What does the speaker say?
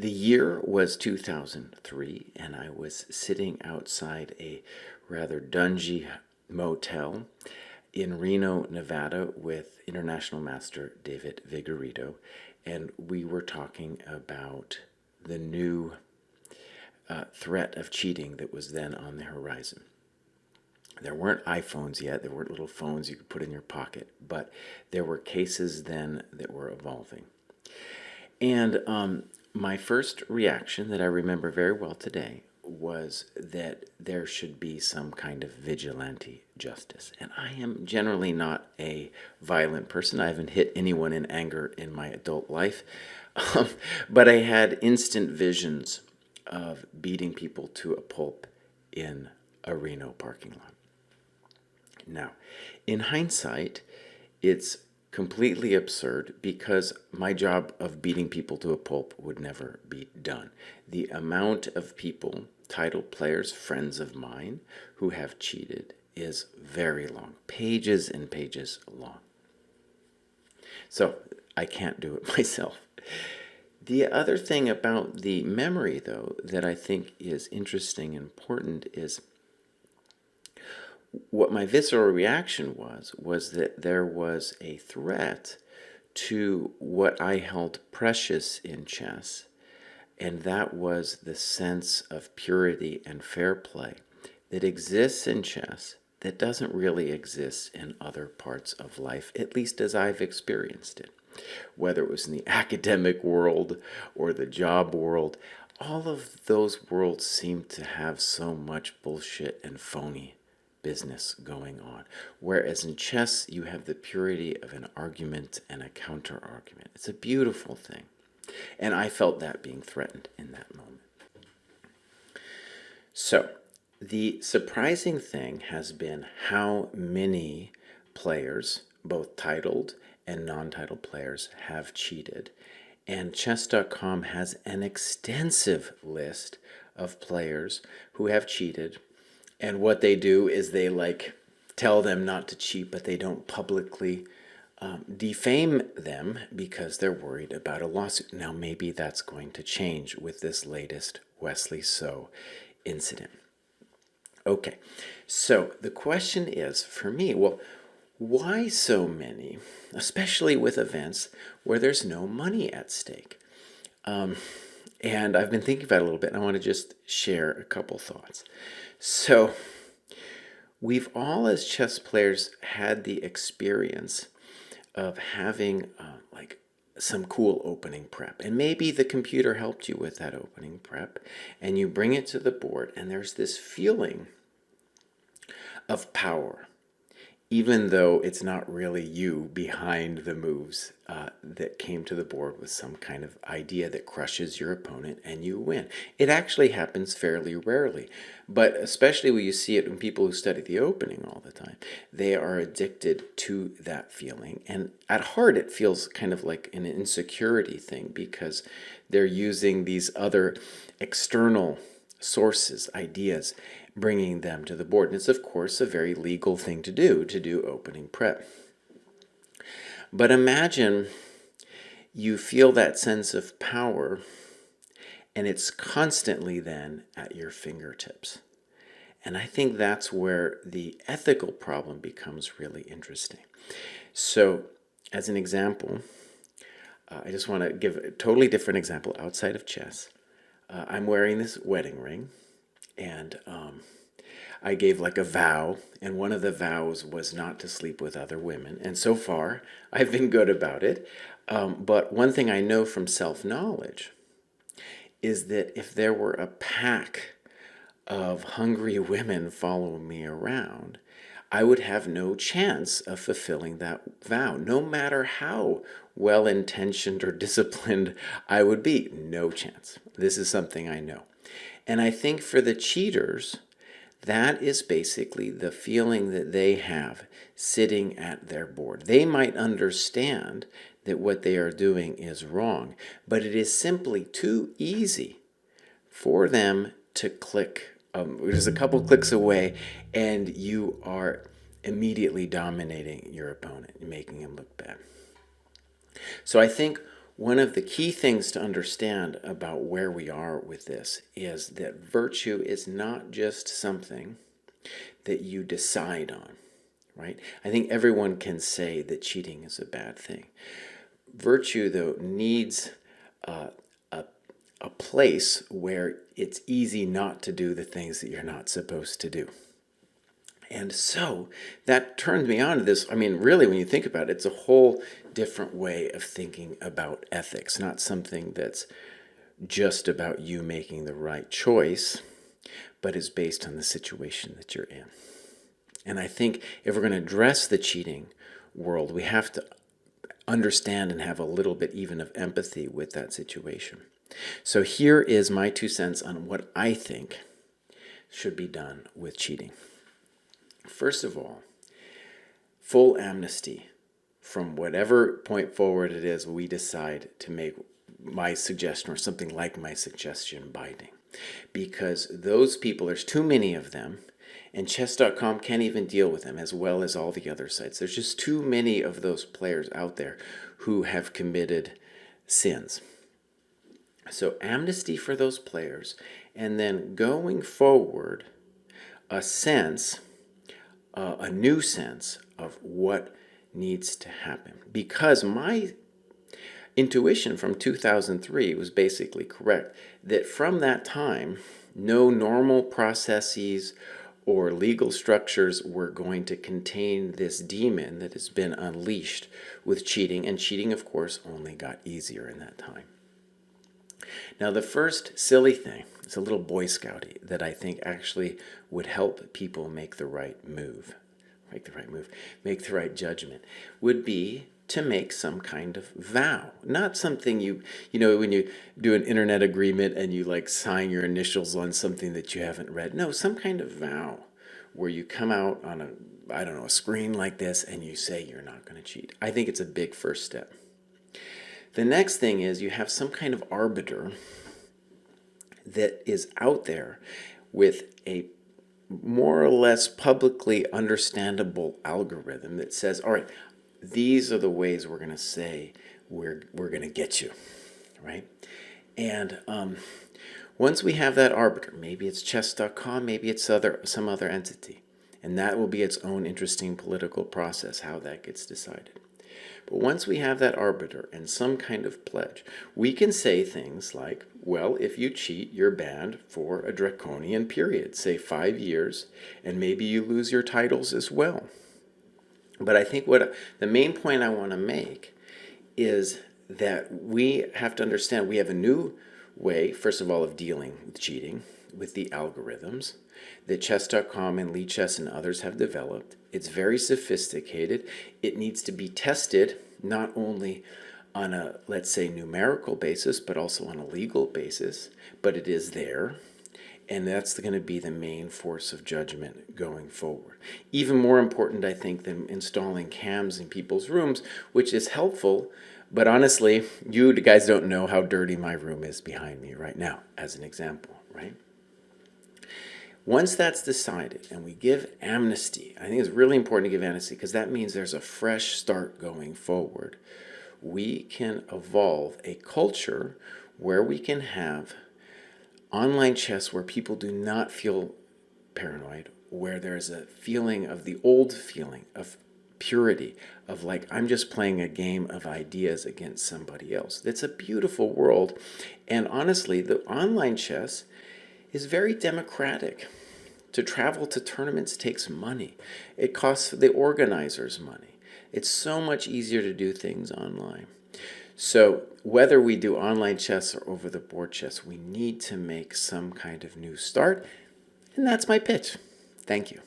The year was 2003, and I was sitting outside a rather dungy motel in Reno, Nevada, with International Master David Vigorito, and we were talking about the new threat of cheating that was then on the horizon. There weren't iPhones yet, there weren't little phones you could put in your pocket, but there were cases then that were evolving. And my first reaction that I remember very well today was that there should be some kind of vigilante justice. And I am generally not a violent person. I haven't hit anyone in anger in my adult life. But I had instant visions of beating people to a pulp in a Reno parking lot. Now, in hindsight, it's completely absurd because my job of beating people to a pulp would never be done. The amount of people, title players, friends of mine, who have cheated is very long, pages and pages long. So I can't do it myself. The other thing about the memory, though, that I think is interesting and important is what my visceral reaction was that there was a threat to what I held precious in chess, and that was the sense of purity and fair play that exists in chess that doesn't really exist in other parts of life, at least as I've experienced it. Whether it was in the academic world or the job world, all of those worlds seem to have so much bullshit and phony business going on. Whereas in chess, you have the purity of an argument and a counter-argument. It's a beautiful thing. And I felt that being threatened in that moment. So, the surprising thing has been how many players, both titled and non-titled players, have cheated. And chess.com has an extensive list of players who have cheated. And what they do is they tell them not to cheat, but they don't publicly defame them because they're worried about a lawsuit. Now, maybe that's going to change with this latest Wesley So incident. Okay, so the question is, for me, well, why so many, especially with events where there's no money at stake? And I've been thinking about it a little bit, and I want to just share a couple thoughts. So, we've all as chess players had the experience of having some cool opening prep. And maybe the computer helped you with that opening prep, and you bring it to the board, and there's this feeling of power, even though it's not really you behind the moves that came to the board with some kind of idea that crushes your opponent and you win. It actually happens fairly rarely, but especially when you see it in people who study the opening all the time, they are addicted to that feeling. And at heart, it feels kind of like an insecurity thing because they're using these other external sources, ideas, bringing them to the board. And it's, of course, a very legal thing to do opening prep. But imagine you feel that sense of power, and it's constantly then at your fingertips. And I think that's where the ethical problem becomes really interesting. So, as an example, I just want to give a totally different example outside of chess. I'm wearing this wedding ring, and I gave a vow, and one of the vows was not to sleep with other women. And so far, I've been good about it. But one thing I know from self-knowledge is that if there were a pack of hungry women following me around, I would have no chance of fulfilling that vow, no matter how well-intentioned or disciplined I would be. No chance. This is something I know. And I think for the cheaters, that is basically the feeling that they have sitting at their board. They might understand that what they are doing is wrong, but it is simply too easy for them to click. Just a couple clicks away, and you are immediately dominating your opponent and making him look bad. So I think One of the key things to understand about where we are with this is that virtue is not just something that you decide on, right? I think everyone can say that cheating is a bad thing. Virtue, though, needs a, a place where it's easy not to do the things that you're not supposed to do. And so that turned me on to this. I mean, really, when you think about it, it's a whole different way of thinking about ethics, not something that's just about you making the right choice, but is based on the situation that you're in. And I think if we're going to address the cheating world, we have to understand and have a little bit even of empathy with that situation. So here is my 2 cents on what I think should be done with cheating. First of all, full amnesty from whatever point forward it is we decide to make my suggestion or something like my suggestion binding. Because those people, there's too many of them, and chess.com can't even deal with them as well as all the other sites. There's just too many of those players out there who have committed sins. So amnesty for those players, and then going forward, a new sense of what needs to happen. Because my intuition from 2003 was basically correct, that from that time, no normal processes or legal structures were going to contain this demon that has been unleashed with cheating. And cheating, of course, only got easier in that time. Now, the first silly thing, it's a little Boy Scouty that I think actually would help people make the right move, make the right judgment, would be to make some kind of vow. Not something you know, when you do an internet agreement and you like sign your initials on something that you haven't read. No, some kind of vow where you come out on a screen like this and you say you're not going to cheat. I think it's a big first step. The next thing is you have some kind of arbiter that is out there with a more or less publicly understandable algorithm that says, all right, these are the ways we're going to say we're going to get you, right? And once we have that arbiter, maybe it's chess.com, maybe it's some other entity, and that will be its own interesting political process, how that gets decided. But once we have that arbiter and some kind of pledge, we can say things like, well, if you cheat, you're banned for a draconian period, say 5 years, and maybe you lose your titles as well. But I think what the main point I want to make is that we have to understand we have a new way, first of all, of dealing with cheating, with the algorithms that chess.com and Lichess and others have developed. It's very sophisticated. It needs to be tested not only on a, let's say, numerical basis, but also on a legal basis. But it is there. And that's going to be the main force of judgment going forward. Even more important, I think, than installing cams in people's rooms, which is helpful. But honestly, you guys don't know how dirty my room is behind me right now, as an example, right? Once that's decided and we give amnesty, I think it's really important to give amnesty because that means there's a fresh start going forward. We can evolve a culture where we can have online chess where people do not feel paranoid, where there's a feeling of the old feeling of purity, of like, I'm just playing a game of ideas against somebody else. It's a beautiful world. And honestly, the online chess is very democratic. To travel to tournaments takes money. It costs the organizers money. It's so much easier to do things online. So whether we do online chess or over the board chess, we need to make some kind of new start. And that's my pitch. Thank you.